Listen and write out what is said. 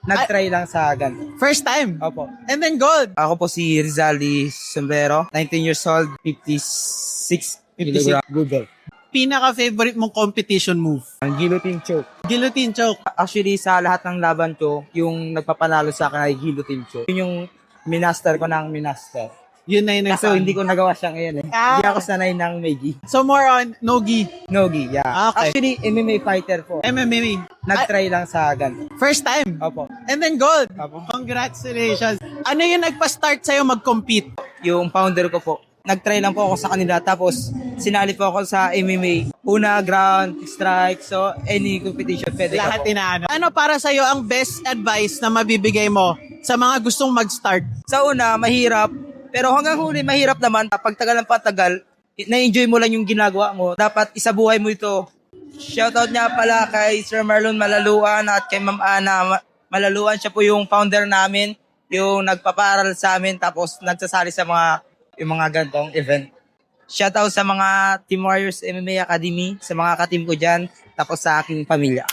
Nag-try lang sa ganito. First time. Opo. And then gold. Ako po si Rizali Sombrero, 19 years old, 56 kilogram. Google. Pinaka-favorite mong competition move? Ang guillotine choke. Guillotine choke. Actually, sa lahat ng laban ko, yung nagpapanalo sa akin ay guillotine choke. Yun yung minaster ko ng minaster. Yun na yun. Kaso hindi ko nagawa siya ngayon eh. Hindi ako sanay ng Meiji. So more on Nogi. Nogi, yeah. Okay. Actually, MMA fighter po. MMA. Nag-try lang sa ganito. First time. Opo. And then gold. Opo. Congratulations. Ano yung nagpa-start sa'yo mag-compete? Yung founder ko po, nag-try lang po ako sa kanila. Tapos, sinali po ako sa MMA. Una, ground, strike. So, any competition, pwede ka Lahat po. inaano. Ano para sa'yo ang best advice na mabibigay mo sa mga gustong mag-start? Sa una, mahirap. Pero hanggang huli, mahirap naman. Pagtagal ng patagal, na-enjoy mo lang yung ginagawa mo. Dapat isabuhay mo ito. Shoutout niya pala kay Sir Marlon Malaluan at kay Ma'am Ana Malaluan. Siya po yung founder namin, yung nagpaparal sa amin tapos nagsasali sa yung mga gantong event. Shoutout sa mga Team Warriors MMA Academy, sa mga ka-team ko dyan, tapos sa aking pamilya.